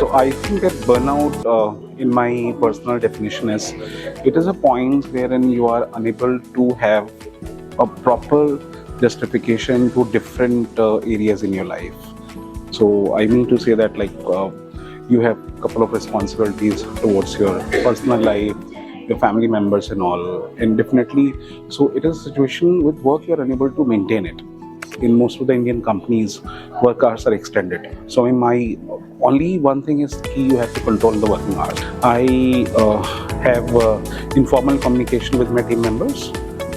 So I think that burnout, in my personal definition, it is a point wherein you are unable to have a proper justification to different areas in your life. So I mean to say that you have a couple of responsibilities towards your personal life, your family members and all, and definitely, so it is a situation with work you are unable to maintain it. In most of the Indian companies, work hours are extended. So in my only one thing is key, you have to control the working hours. I have informal communication with my team members,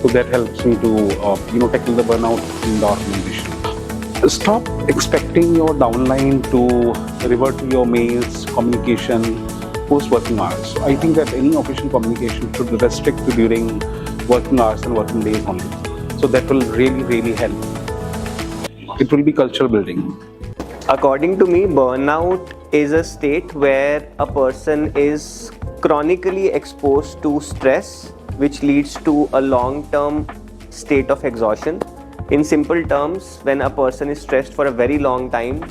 so that helps me to tackle the burnout in the organization. Stop expecting your downline to revert to your mails, communication, post working hours. So I think that any official communication should be restricted during working hours and working days only. So that will really help. It will be culture building. According to me, burnout is a state where a person is chronically exposed to stress, which leads to a long-term state of exhaustion. In simple terms, when a person is stressed for a very long time,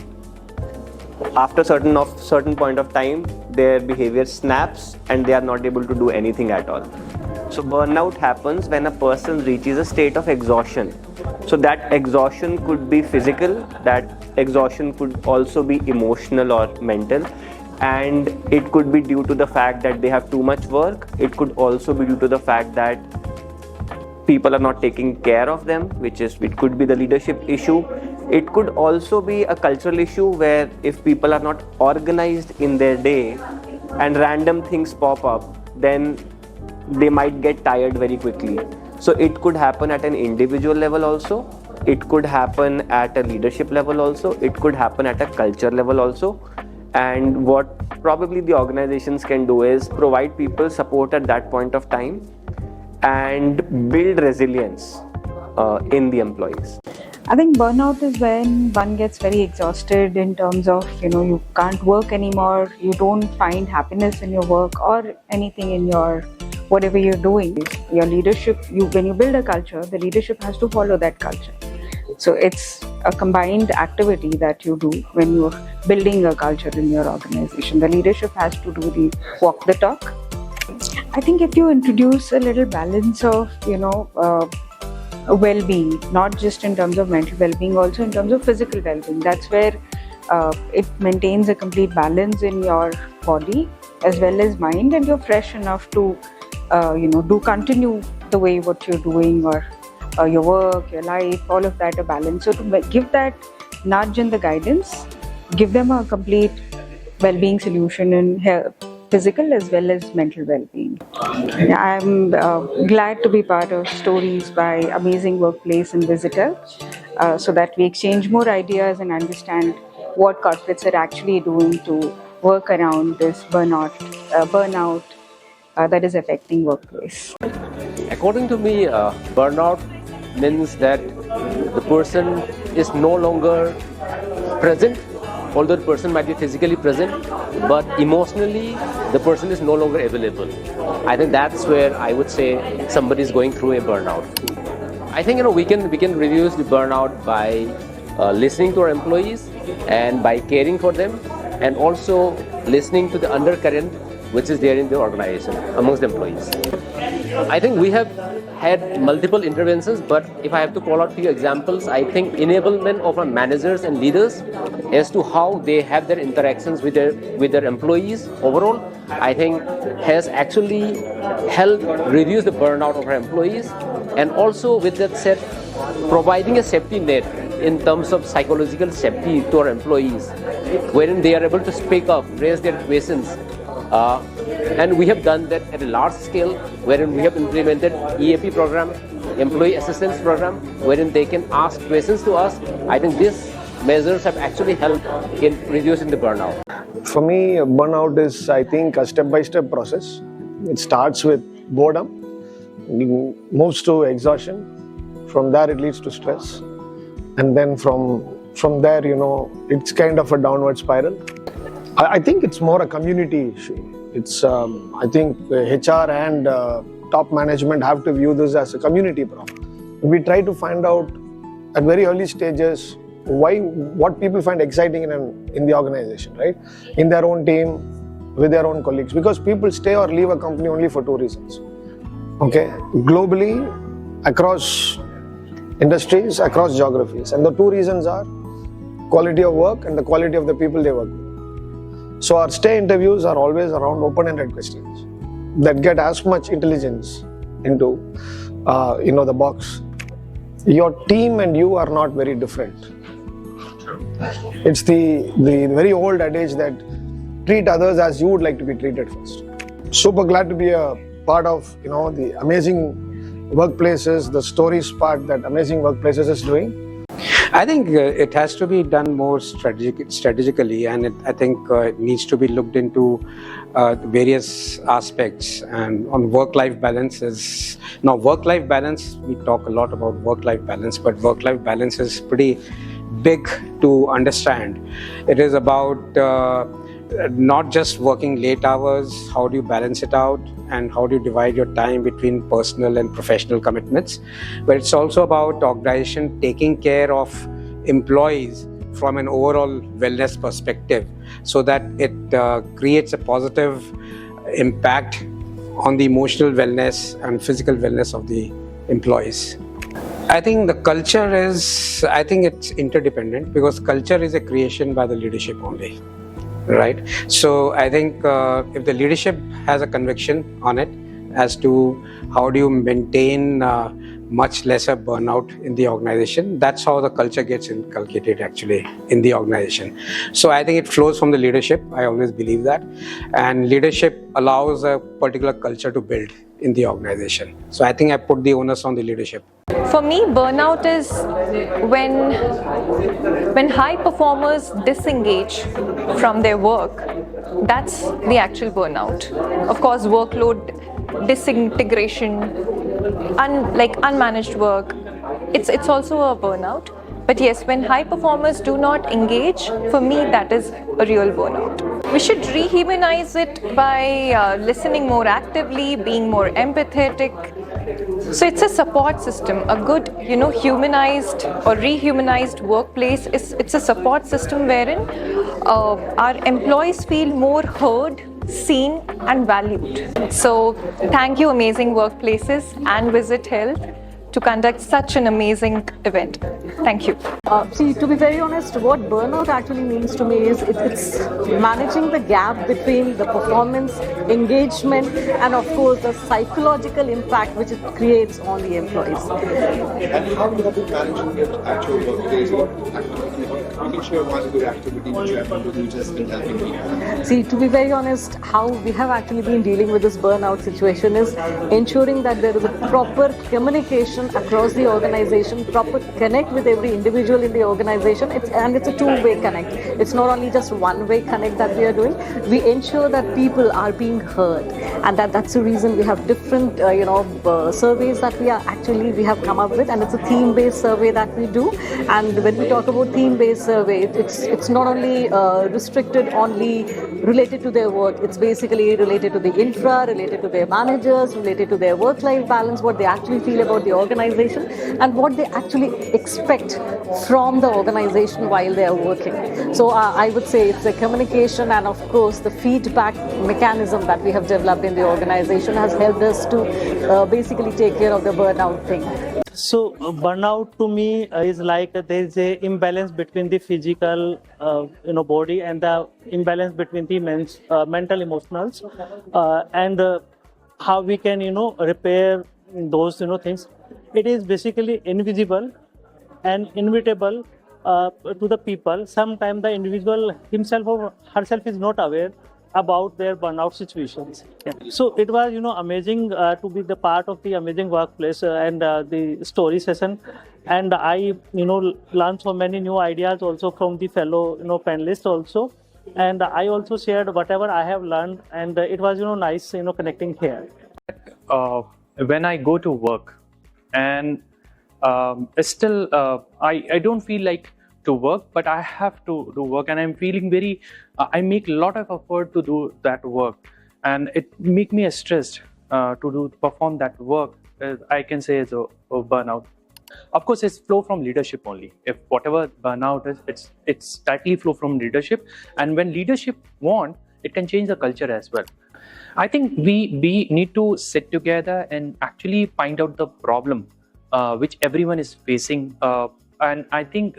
after certain point of time, their behavior snaps and they are not able to do anything at all. So burnout happens when a person reaches a state of exhaustion. So that exhaustion could be physical, that exhaustion could also be emotional or mental, and it could be due to the fact that they have too much work. It could also be due to the fact that people are not taking care of them, it could be the leadership issue. It could also be a cultural issue where if people are not organized in their day and random things pop up, then they might get tired very quickly. So it could happen at an individual level also, it could happen at a leadership level also, it could happen at a culture level also. And what probably the organizations can do is provide people support at that point of time and build resilience in the employees. I think burnout is when one gets very exhausted in terms of, you can't work anymore, you don't find happiness in your work or anything in your whatever you're doing. Your leadership, when you build a culture, the leadership has to follow that culture. So it's a combined activity that you do when you're building a culture in your organization. The leadership has to do the walk the talk. I think if you introduce a little balance of, well-being, not just in terms of mental well-being, also in terms of physical well-being, that's where it maintains a complete balance in your body as well as mind, and you're fresh enough to continue the way what you're doing, or your work, your life, all of that a balance. So to give that nudge and the guidance, give them a complete well-being solution in health, physical as well as mental well-being. I'm glad to be part of StoHRies by Amazing Workplace and Visitor, so that we exchange more ideas and understand what corporates are actually doing to work around this burnout that is affecting workplace. According to me, burnout means that the person is no longer present, although the person might be physically present, but emotionally the person is no longer available. I think that's where I would say somebody is going through a burnout. I think we can reduce the burnout by listening to our employees and by caring for them, and also listening to the undercurrent which is there in the organization amongst the employees. I think we have had multiple interventions, but if I have to call out a few examples, I think enablement of our managers and leaders as to how they have their interactions with their employees overall, I think has actually helped reduce the burnout of our employees. And also with that said, providing a safety net in terms of psychological safety to our employees, wherein they are able to speak up, raise their questions. And we have done that at a large scale, wherein we have implemented EAP program, employee assistance program, wherein they can ask questions to us. I think these measures have actually helped in reducing the burnout. For me, burnout is, I think, a step-by-step process. It starts with boredom, moves to exhaustion. From there, it leads to stress, and then from there, it's kind of a downward spiral. I think it's more a community issue. It's I think HR and top management have to view this as a community problem. We try to find out at very early stages what people find exciting in the organization, right? In their own team, with their own colleagues. Because people stay or leave a company only for two reasons. Okay, globally, across industries, across geographies, and the two reasons are quality of work and the quality of the people they work with. So our stay interviews are always around open-ended questions that get as much intelligence into the box. Your team and you are not very different. It's the very old adage that treat others as you would like to be treated first. Super glad to be a part of the amazing workplaces, the stories part that Amazing Workplaces is doing. I think it has to be done more strategically, and I think it needs to be looked into various aspects. And on work-life balance now work-life balance, we talk a lot about work-life balance, but work-life balance is pretty big to understand. It is about not just working late hours, how do you balance it out, and how do you divide your time between personal and professional commitments. But it's also about organization taking care of employees from an overall wellness perspective, so that it creates a positive impact on the emotional wellness and physical wellness of the employees. I think the culture it's interdependent, because culture is a creation by the leadership only. Right. So I think if the leadership has a conviction on it as to how do you maintain much lesser burnout in the organization, that's how the culture gets inculcated actually in the organization. So I think it flows from the leadership. I always believe that. And leadership allows a particular culture to build in the organization. So I think I put the onus on the leadership. For me, burnout is when high performers disengage from their work. That's the actual burnout. Of course, workload disintegration, unmanaged work, it's also a burnout. But yes, when high performers do not engage, for me that is a real burnout. We should rehumanize it by listening more actively, being more empathetic. So it's a support system. A good, humanized or rehumanized workplace it's a support system wherein our employees feel more heard, seen and valued. So thank you Amazing Workplaces and Visit Health to conduct such an amazing event. Thank you. See, to be very honest, what burnout actually means to me is it's managing the gap between the performance, engagement, and of course the psychological impact which it creates on the employees. And how you have been managing it at your workplace? You can share one good activity which you have been doing just in helping people. See, to be very honest, how we have actually been dealing with this burnout situation is ensuring that there is a proper communication across the organization, proper connect with every individual in the organization. It's a two-way connect. It's not only just one-way connect that we are doing. We ensure that people are being heard, and that's the reason we have different surveys that we have come up with, and it's a theme-based survey that we do. And when we talk about theme-based survey, it's not only restricted only related to their work. It's basically related to the infra, related to their managers, related to their work-life balance, what they actually feel about the organization, and what they actually expect from the organization while they are working. So I would say it's the communication and of course the feedback mechanism that we have developed in the organization has helped us to basically take care of the burnout thing. So burnout to me is like there is a imbalance between the physical body and the imbalance between the mental emotionals and how we can repair those things. It is basically invisible and inevitable to the people. Sometimes the individual himself or herself is not aware about their burnout situations. Yeah. So it was amazing to be the part of the Amazing Workplace and the story session, and I learned so many new ideas also from the fellow panelists also, and I also shared whatever I have learned, and it was nice connecting here. When I go to work and still I don't feel like to work, but I have to do work, and I'm feeling I make a lot of effort to do that work, and it make me stressed to perform that work. I can say it's a burnout. Of course, it's flow from leadership only. If whatever burnout is, it's tightly flow from leadership, and when leadership want, it can change the culture as well. I think we need to sit together and actually find out the problem which everyone is facing, and I think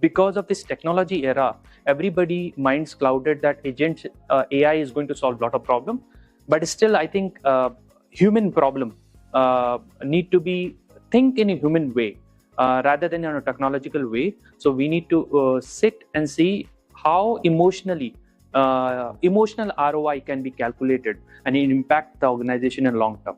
because of this technology era, everybody minds clouded that agent AI is going to solve a lot of problem, but still I think human problem need to be think in a human way rather than in a technological way. So we need to sit and see how emotional ROI can be calculated and it impact the organization in long term.